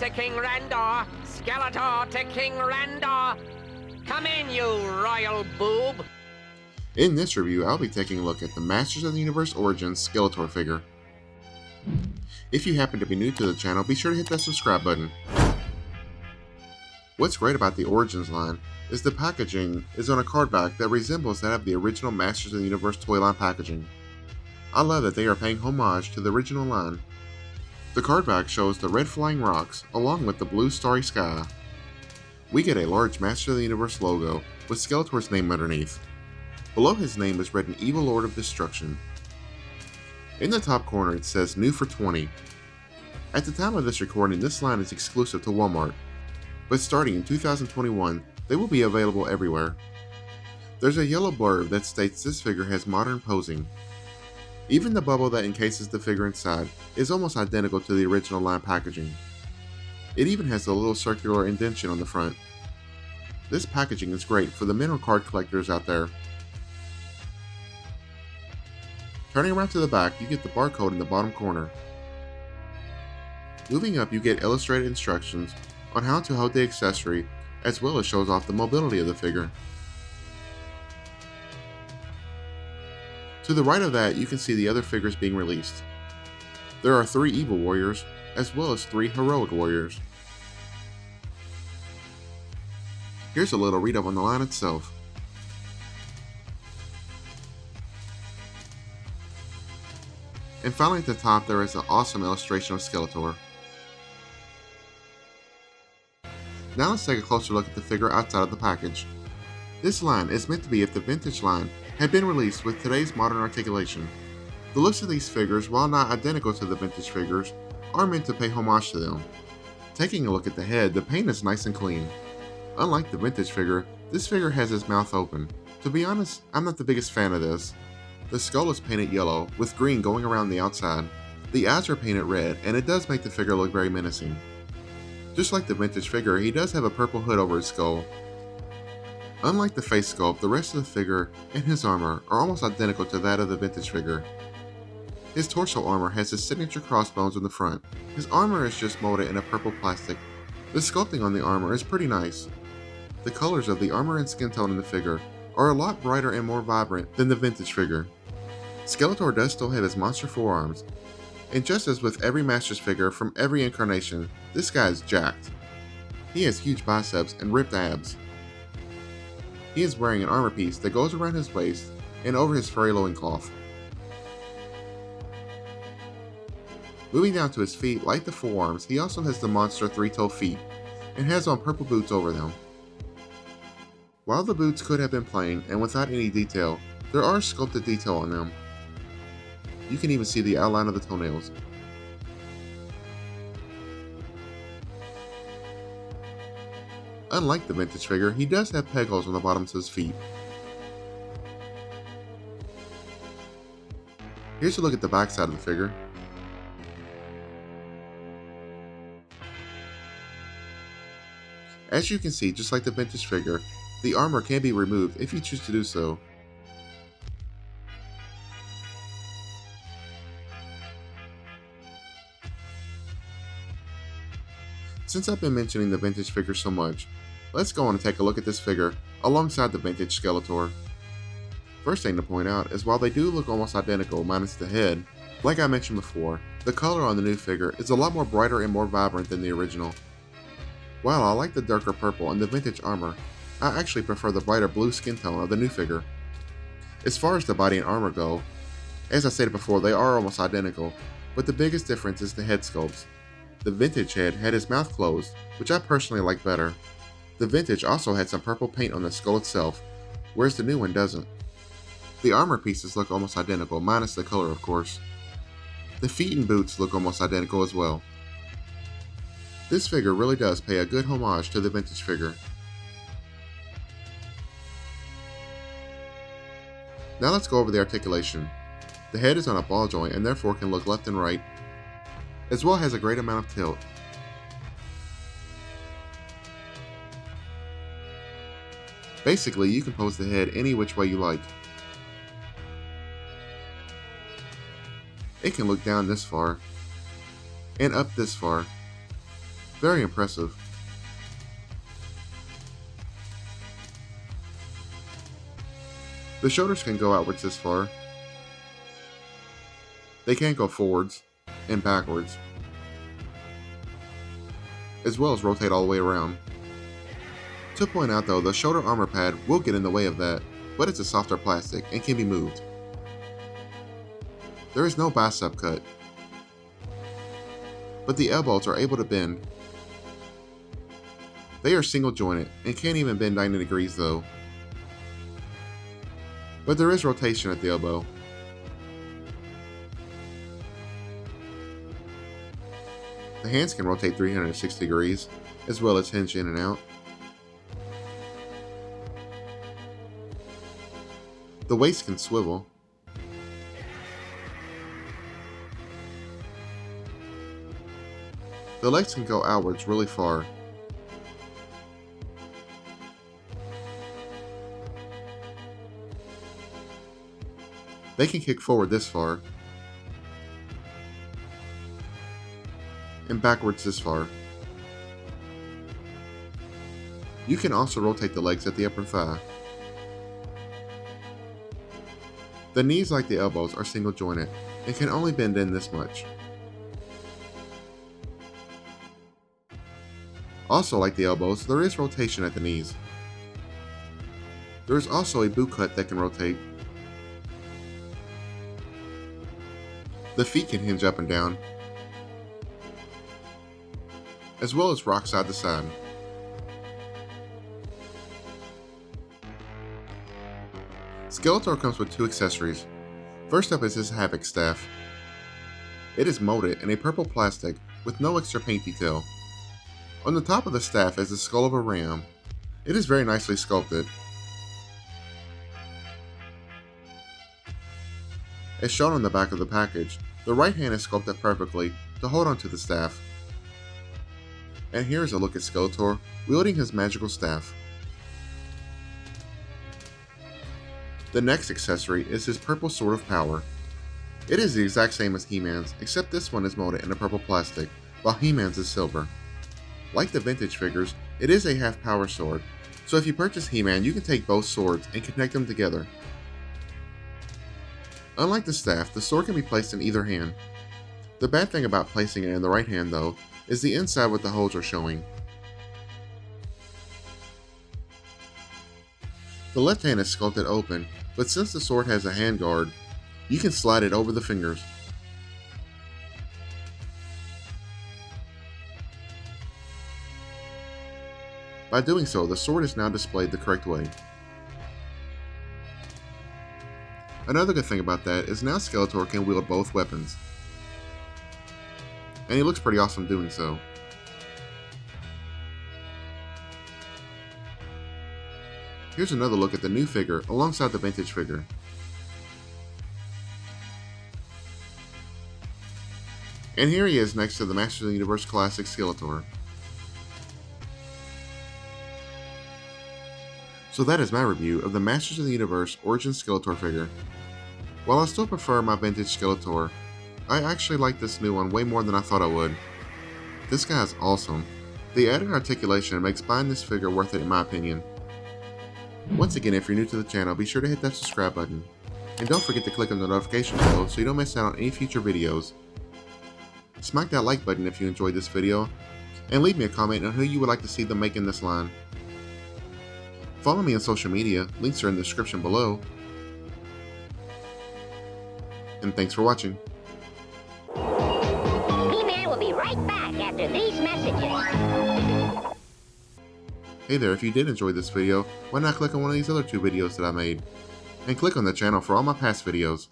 to King Randor! Skeletor to King Randor! Come in, you royal boob! In this review, I'll be taking a look at the Masters of the Universe Origins Skeletor figure. If you happen to be new to the channel, be sure to hit that subscribe button. What's great about the Origins line is the packaging is on a card back that resembles that of the original Masters of the Universe toy line packaging. I love that they are paying homage to the original line. The card back shows the red flying rocks along with the blue starry sky. We get a large Master of the Universe logo with Skeletor's name underneath. Below his name is written Evil Lord of Destruction. In the top corner it says New for 20. At the time of this recording, this line is exclusive to Walmart, but starting in 2021, they will be available everywhere. There's a yellow blurb that states this figure has modern posing. Even the bubble that encases the figure inside is almost identical to the original line packaging. It even has a little circular indentation on the front. This packaging is great for the mineral card collectors out there. Turning around to the back, you get the barcode in the bottom corner. Moving up, you get illustrated instructions on how to hold the accessory, as well as shows off the mobility of the figure. To the right of that, you can see the other figures being released. There are 3 evil warriors, as well as 3 heroic warriors. Here's a little read up on the line itself. And finally at the top, there is an awesome illustration of Skeletor. Now let's take a closer look at the figure outside of the package. This line is meant to be if the vintage line had been released with today's modern articulation. The looks of these figures, while not identical to the vintage figures, are meant to pay homage to them. Taking a look at the head, the paint is nice and clean. Unlike the vintage figure, this figure has his mouth open. To be honest, I'm not the biggest fan of this. The skull is painted yellow, with green going around the outside. The eyes are painted red, and it does make the figure look very menacing. Just like the vintage figure, he does have a purple hood over his skull. Unlike the face sculpt, the rest of the figure and his armor are almost identical to that of the vintage figure. His torso armor has his signature crossbones on the front. His armor is just molded in a purple plastic. The sculpting on the armor is pretty nice. The colors of the armor and skin tone in the figure are a lot brighter and more vibrant than the vintage figure. Skeletor does still have his monster forearms, and just as with every Masters figure from every incarnation, this guy is jacked. He has huge biceps and ripped abs. He is wearing an armor piece that goes around his waist and over his furry loincloth. Moving down to his feet, like the forearms, he also has the monster 3-toe feet, and has on purple boots over them. While the boots could have been plain and without any detail, there are sculpted detail on them. You can even see the outline of the toenails. Unlike the vintage figure, he does have peg holes on the bottoms of his feet. Here's a look at the back side of the figure. As you can see, just like the vintage figure, the armor can be removed if you choose to do so. Since I've been mentioning the vintage figure so much, let's go on and take a look at this figure alongside the vintage Skeletor. First thing to point out is while they do look almost identical minus the head, like I mentioned before, the color on the new figure is a lot more brighter and more vibrant than the original. While I like the darker purple on the vintage armor, I actually prefer the brighter blue skin tone of the new figure. As far as the body and armor go, as I stated before, they are almost identical, but the biggest difference is the head sculpts. The vintage head had his mouth closed, which I personally like better. The vintage also had some purple paint on the skull itself, whereas the new one doesn't. The armor pieces look almost identical, minus the color of course. The feet and boots look almost identical as well. This figure really does pay a good homage to the vintage figure. Now let's go over the articulation. The head is on a ball joint and therefore can look left and right, as well as a great amount of tilt. Basically, you can pose the head any which way you like. It can look down this far, and up this far. Very impressive. The shoulders can go outwards this far. They can go forwards and backwards, as well as rotate all the way around. To point out though, the shoulder armor pad will get in the way of that, but it's a softer plastic and can be moved. There is no bicep cut, but the elbows are able to bend. They are single jointed and can't even bend 90 degrees though. But there is rotation at the elbow. The hands can rotate 360 degrees, as well as hinge in and out. The waist can swivel. The legs can go outwards really far. They can kick forward this far, and backwards this far. You can also rotate the legs at the upper thigh. The knees, like the elbows, are single jointed and can only bend in this much. Also, like the elbows, there is rotation at the knees. There is also a boot cut that can rotate. The feet can hinge up and down, as well as rock side to side. Skeletor comes with two accessories. First up is his Havoc staff. It is molded in a purple plastic with no extra paint detail. On the top of the staff is the skull of a ram. It is very nicely sculpted. As shown on the back of the package, the right hand is sculpted perfectly to hold onto the staff. And here is a look at Skeletor wielding his magical staff. The next accessory is his purple sword of power. It is the exact same as He-Man's, except this one is molded in a purple plastic, while He-Man's is silver. Like the vintage figures, it is a half power sword, so if you purchase He-Man, you can take both swords and connect them together. Unlike the staff, the sword can be placed in either hand. The bad thing about placing it in the right hand though, is the inside with the holes are showing. The left hand is sculpted open, but since the sword has a hand guard, you can slide it over the fingers. By doing so, the sword is now displayed the correct way. Another good thing about that is now Skeletor can wield both weapons. And he looks pretty awesome doing so. Here's another look at the new figure alongside the vintage figure. And here he is next to the Masters of the Universe Classic Skeletor. So that is my review of the Masters of the Universe Origins Skeletor figure. While I still prefer my vintage Skeletor, I actually like this new one way more than I thought I would. This guy is awesome. The added articulation makes buying this figure worth it in my opinion. Once again, if you're new to the channel, be sure to hit that subscribe button. And don't forget to click on the notification bell so you don't miss out on any future videos. Smack that like button if you enjoyed this video, and leave me a comment on who you would like to see them make in this line. Follow me on social media, links are in the description below. And thanks for watching. He-Man will be right back after these messages. Hey there, if you did enjoy this video, why not click on one of these other two videos that I made? And click on the channel for all my past videos.